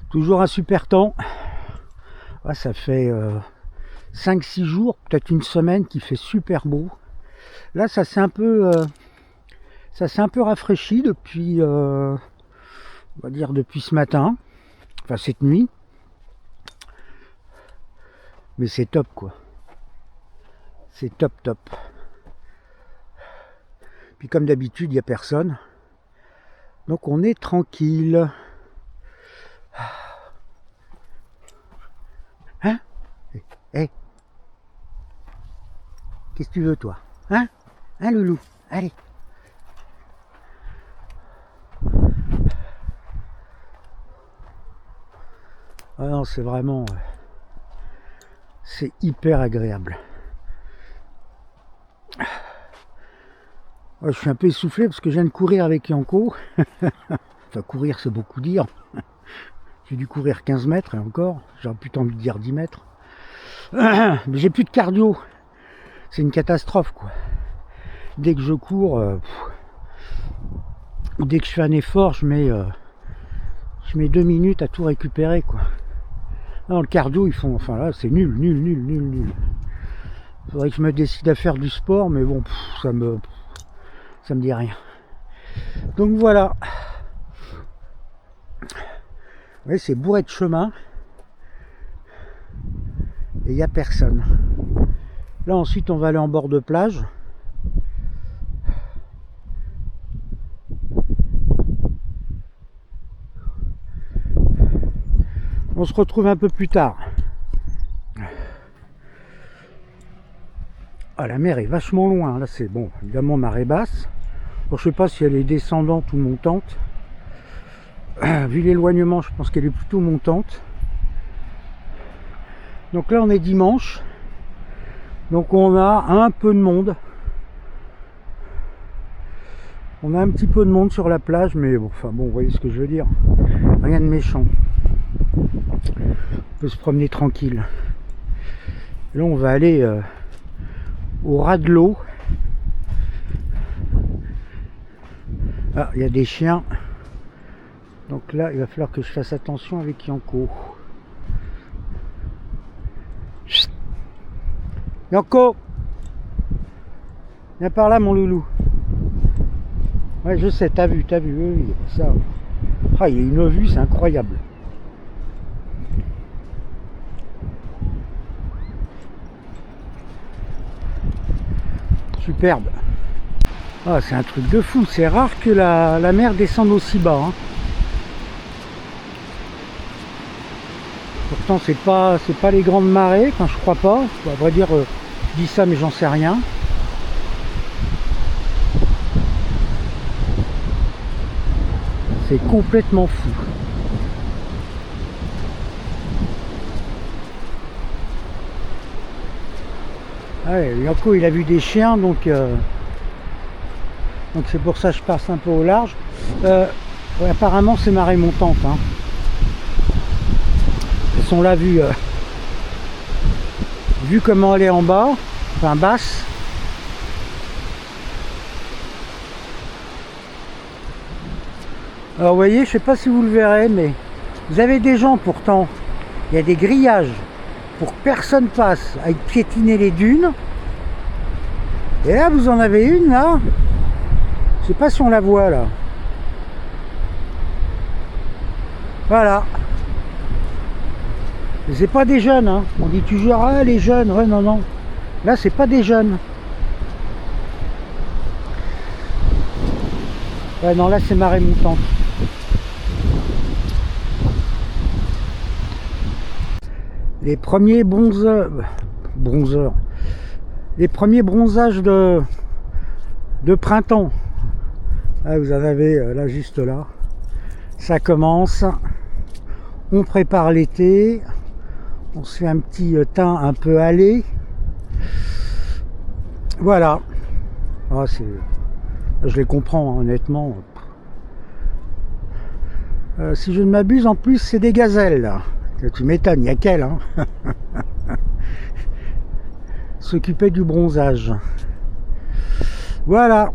Toujours un super temps. Ah, ça fait 5-6 jours, peut-être une semaine qui fait super beau. Là, ça s'est un peu rafraîchi depuis, on va dire depuis ce matin, enfin cette nuit. Mais c'est top quoi. C'est top top. Puis comme d'habitude, il n'y a personne. Donc on est tranquille. Hein? Hey. Qu'est-ce que tu veux toi? Hein? Hein loulou? Allez. Ah non, c'est vraiment... c'est hyper agréable. Je suis un peu essoufflé parce que je viens de courir avec Yanko. Enfin, courir, c'est beaucoup dire. J'ai dû courir 15 mètres et encore. J'aurais plutôt envie de dire 10 mètres. Mais j'ai plus de cardio. C'est une catastrophe, quoi. Dès que je cours, dès que je fais un effort, je mets 2 minutes à tout récupérer, quoi. Non, le cardio, ils font... enfin là, c'est nul. Faudrait que je me décide à faire du sport, mais bon, ça me dit rien. Donc voilà. Oui, c'est bourré de chemin. Et il n'y a personne. Là, ensuite, on va aller en bord de plage. On se retrouve un peu plus tard. Ah, la mer est vachement loin. Là, c'est bon, évidemment, marée basse. Bon, je sais pas si elle est descendante ou montante. Vu l'éloignement, je pense qu'elle est plutôt montante. Donc là, on est dimanche. Donc on a un peu de monde. On a un petit peu de monde sur la plage, mais bon, enfin bon, vous voyez ce que je veux dire. Rien de méchant. On peut se promener tranquille. Là, on va aller au ras de l'eau. Ah, il y a des chiens. Donc là, il va falloir que je fasse attention avec Yanko. Chut. Yanko, viens par là, mon loulou. Ouais, je sais, t'as vu, oui, ça. Ah, il y a une vue, c'est incroyable. Superbe. Ah, c'est un truc de fou, c'est rare que la mer descende aussi bas. Hein. Pourtant, c'est pas les grandes marées, enfin, je crois pas. À vrai dire, je dis ça, mais j'en sais rien. C'est complètement fou. Ouais, Yanko, il a vu des chiens, donc c'est pour ça que je passe un peu au large. Ouais, apparemment, c'est marée montante. Hein. Elles sont là vu comment elle est en bas, enfin basse. Alors vous voyez, je sais pas si vous le verrez, mais vous avez des gens pourtant, il y a des grillages pour que personne passe à piétiner les dunes. Et là vous en avez une là, je sais pas si on la voit là. Voilà. C'est pas des jeunes, hein. On dit toujours ah les jeunes, ouais non. Là c'est pas des jeunes. Ouais non, là c'est marée montante. Les premiers bronzeurs, les premiers bronzages de printemps. Là, vous en avez là juste là. Ça commence. On prépare l'été. On se fait un petit teint un peu hâlé. Voilà. Ah, je les comprends hein, honnêtement. Si je ne m'abuse, en plus c'est des gazelles là. Tu m'étonnes, il y a qu'elle hein. S'occuper du bronzage. Voilà.